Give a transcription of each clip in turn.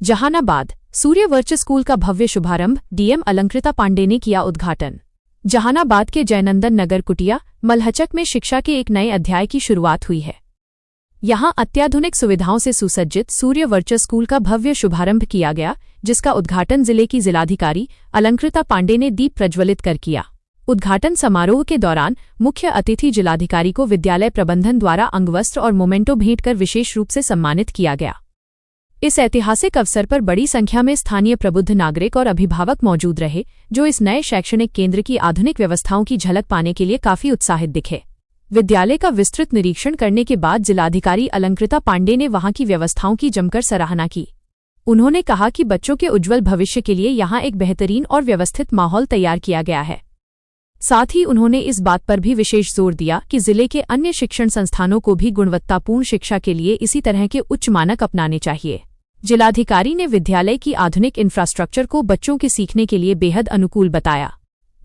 जहानाबाद सूर्य वर्चस school का भव्य शुभारंभ DM Alankrita Pandey ने किया उद्घाटन। जहानाबाद के जयनंदन नगर कुटिया मलहचक में शिक्षा के एक नए अध्याय की शुरुआत हुई है। यहां अत्याधुनिक सुविधाओं से सुसज्जित सूर्य वर्चस स्कूल का भव्य शुभारंभ किया गया, जिसका उद्घाटन जिले की जिलाधिकारी अलंकृता पांडे ने दीप प्रज्वलित कर किया। उद्घाटन समारोह के दौरान मुख्य अतिथि जिलाधिकारी को विद्यालय प्रबंधन द्वारा अंगवस्त्र और मोमेंटो भेंट कर विशेष रूप से सम्मानित किया गया। इस ऐतिहासिक अवसर पर बड़ी संख्या में स्थानीय प्रबुद्ध नागरिक और अभिभावक मौजूद रहे, जो इस नए शैक्षणिक केंद्र की आधुनिक व्यवस्थाओं की झलक पाने के लिए काफी उत्साहित दिखे। विद्यालय का विस्तृत निरीक्षण करने के बाद जिलाधिकारी अलंकृता पांडे ने वहां की व्यवस्थाओं की जमकर सराहना की। उन्होंने कहा कि बच्चों के उज्ज्वल भविष्य के लिए यहां एक बेहतरीन और व्यवस्थित माहौल तैयार किया गया है। साथ ही उन्होंने इस बात पर भी विशेष जोर दिया कि जिले के अन्य शिक्षण संस्थानों को भी गुणवत्तापूर्ण शिक्षा के लिए इसी तरह के उच्च मानक अपनाने चाहिए। जिलाधिकारी ने विद्यालय की आधुनिक इंफ्रास्ट्रक्चर को बच्चों के सीखने के लिए बेहद अनुकूल बताया।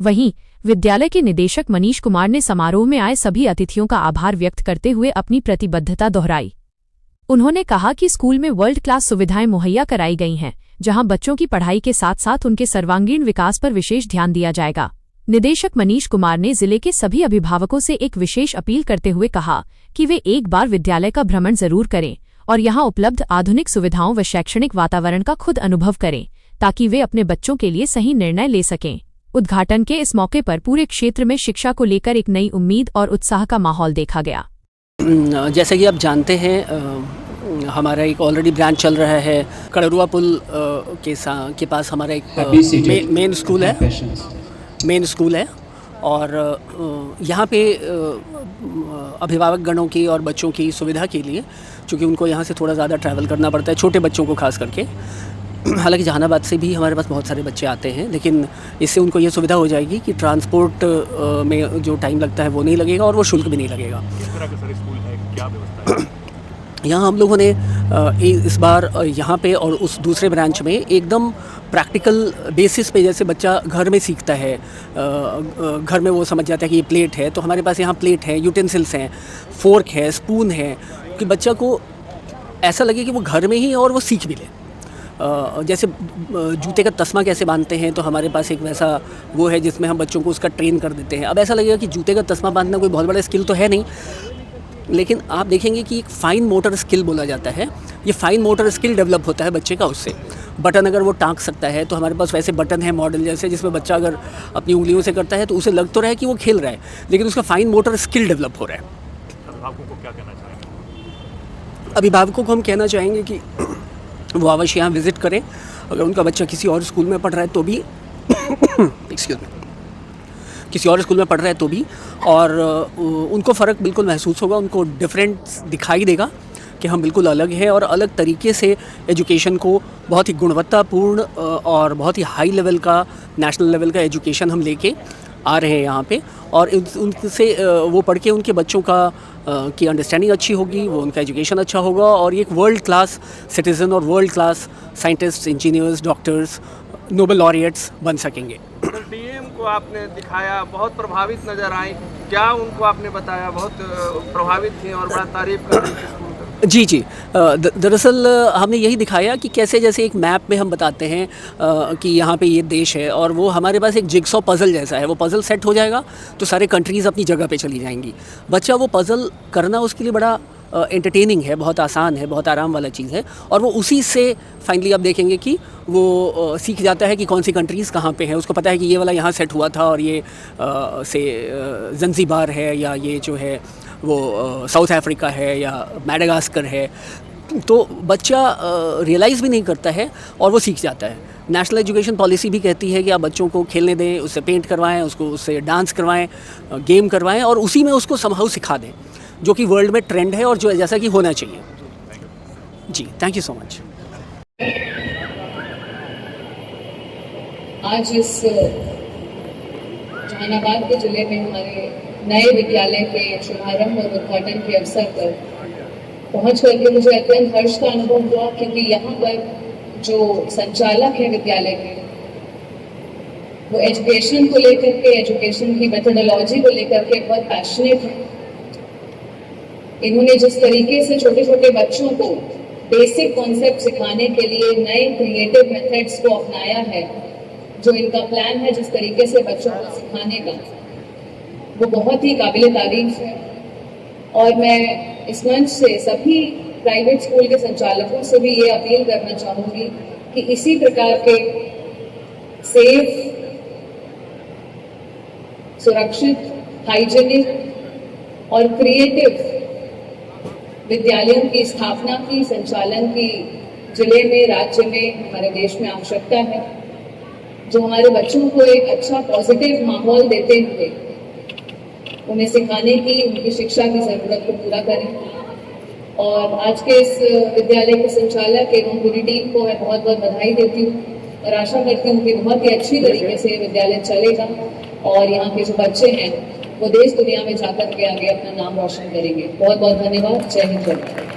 वहीं विद्यालय के निदेशक मनीष कुमार ने समारोह में आए सभी अतिथियों का आभार व्यक्त करते हुए अपनी प्रतिबद्धता दोहराई। उन्होंने कहा कि स्कूल में वर्ल्ड क्लास सुविधाएं मुहैया कराई गई हैं, जहां बच्चों की पढ़ाई के साथ साथ उनके सर्वांगीण विकास पर विशेष ध्यान दिया जाएगा। निदेशक मनीष कुमार ने जिले के सभी अभिभावकों से एक विशेष अपील करते हुए कहा कि वे एक बार विद्यालय का भ्रमण जरूर करें और यहां उपलब्ध आधुनिक सुविधाओं व शैक्षणिक वातावरण का खुद अनुभव करें, ताकि वे अपने बच्चों के लिए सही निर्णय ले सकें। उद्घाटन के इस मौके पर पूरे क्षेत्र में शिक्षा को लेकर एक नई उम्मीद और उत्साह का माहौल देखा गया। जैसे कि आप जानते हैं, हमारा एक ऑलरेडी ब्रांच चल रहा है कड़रुआ पुल के पास हमारा एक मेन स्कूल है और यहाँ पे अभिभावक गणों की और बच्चों की सुविधा के लिए, चूँकि उनको यहाँ से थोड़ा ज़्यादा ट्रैवल करना पड़ता है, छोटे बच्चों को खास करके। हालांकि जहानाबाद से भी हमारे पास बहुत सारे बच्चे आते हैं, लेकिन इससे उनको ये सुविधा हो जाएगी कि ट्रांसपोर्ट में जो टाइम लगता है वो नहीं लगेगा और वो शुल्क भी नहीं लगेगा। किस तरह का सर स्कूल है, क्या व्यवस्था है? यहाँ हम लोगों ने इस बार यहाँ पे और उस दूसरे ब्रांच में एकदम प्रैक्टिकल बेसिस पे, जैसे बच्चा घर में सीखता है, घर में वो समझ जाता है कि ये प्लेट है, तो हमारे पास यहाँ प्लेट है, यूटेंसिल्स हैं, फोर्क है, स्पून है, कि बच्चा को ऐसा लगे कि वो घर में ही और वो सीख भी ले। जैसे जूते का तस्मा कैसे बांधते हैं, तो हमारे पास एक वैसा वो है जिसमें हम बच्चों को उसका ट्रेन कर देते हैं। अब ऐसा लगेगा कि जूते का तस्मा बांधना कोई बहुत बड़ा स्किल तो है नहीं, लेकिन आप देखेंगे कि एक फ़ाइन मोटर स्किल बोला जाता है। ये फ़ाइन मोटर स्किल डेवलप होता है बच्चे का उससे। बटन अगर वो टाँक सकता है, तो हमारे पास वैसे बटन है मॉडल जैसे, जिसमें बच्चा अगर अपनी उंगलियों से करता है तो उसे लग तो रहा है कि वो खेल रहा है, लेकिन उसका फ़ाइन मोटर स्किल डेवलप हो रहा है। अभिभावकों को क्या कहना चाहेंगे? अभिभावकों को हम कहना चाहेंगे कि वो अवश्य यहाँ विज़िट करें। अगर उनका बच्चा किसी और स्कूल में पढ़ रहा है तो भी एक्सक्यूज़ मी, किसी और स्कूल में पढ़ रहा है तो भी, और उनको फ़र्क बिल्कुल महसूस होगा, उनको डिफरेंस दिखाई देगा कि हम बिल्कुल अलग हैं और अलग तरीके से एजुकेशन को बहुत ही गुणवत्तापूर्ण और बहुत ही हाई लेवल का, नेशनल लेवल का एजुकेशन हम लेके आ रहे हैं यहाँ पे। और उनसे वो पढ़ के उनके बच्चों का की अंडरस्टैंडिंग अच्छी होगी, वो उनका एजुकेशन अच्छा होगा और एक वर्ल्ड क्लास सिटीज़न और world class scientist, engineers, doctors, Nobel laureates बन सकेंगे। डीएम को आपने दिखाया, बहुत प्रभावित नज़र आए, क्या उनको आपने बताया? बहुत प्रभावित थी और बड़ा तारीफ कर रही थी। जी, दरअसल हमने यही दिखाया कि कैसे, जैसे एक मैप में हम बताते हैं कि यहाँ पे ये देश है, और वो हमारे पास एक जिगसॉ पज़ल जैसा है। वो पज़ल सेट हो जाएगा तो सारे कंट्रीज़ अपनी जगह पे चली जाएंगी। बच्चा वो पज़ल करना उसके लिए बड़ा एंटरटेनिंग है, बहुत आसान है, बहुत आराम वाला चीज़ है, और वो उसी से फाइनली आप देखेंगे कि वो सीख जाता है कि कौन सी कंट्रीज़ कहाँ पे हैं। उसको पता है कि ये वाला यहाँ सेट हुआ था और ये ज़ंज़ीबार है, या ये जो है वो साउथ अफ्रीका है, या मैडागास्कर है। तो बच्चा रियलाइज़ भी नहीं करता है और वो सीख जाता है। नेशनल एजुकेशन पॉलिसी भी कहती है कि आप बच्चों को खेलने दें, उससे पेंट करवाएं, उससे डांस करवाएं, गेम करवाएं, और उसी में उसको समहाउ सिखा दें, जो कि वर्ल्ड में ट्रेंड है और जो जैसा कि होना चाहिए। जी, थैंक यू सो मच। आज इस जहानाबाद के जिले में हमारे नए विद्यालय के शुभारंभ और उद्घाटन के अवसर पर पहुंच करके मुझे अत्यंत हर्ष का अनुभव हुआ, क्योंकि यहाँ पर जो संचालक है विद्यालय के, वो एजुकेशन को लेकर के, एजुकेशन की मेथोडोलॉजी को लेकर के बहुत पैशनेट है। इन्होंने जिस तरीके से छोटे छोटे बच्चों को बेसिक कॉन्सेप्ट सिखाने के लिए नए क्रिएटिव मेथड्स को अपनाया है, जो इनका प्लान है जिस तरीके से बच्चों को सिखाने का, वो बहुत ही काबिल तारीफ है। और मैं इस मंच से सभी प्राइवेट स्कूल के संचालकों से भी ये अपील करना चाहूँगी कि इसी प्रकार के सेफ, सुरक्षित, हाइजीनिक और क्रिएटिव विद्यालयों की स्थापना की, संचालन की जिले में, राज्य में, हमारे देश में आवश्यकता है, जो हमारे बच्चों को एक अच्छा पॉजिटिव माहौल देते हुए उन्हें सिखाने की, उनकी शिक्षा की ज़रूरत को पूरा करें। और आज के इस विद्यालय के संचालक एवं पूरी टीम को मैं बहुत बहुत बधाई देती हूँ और आशा करती हूँ कि बहुत ही अच्छी तरीके से विद्यालय चलेगा और यहाँ के जो बच्चे हैं वो देश दुनिया में जाकर के आगे अपना नाम रोशन करेंगे। बहुत बहुत धन्यवाद। जय हिंद।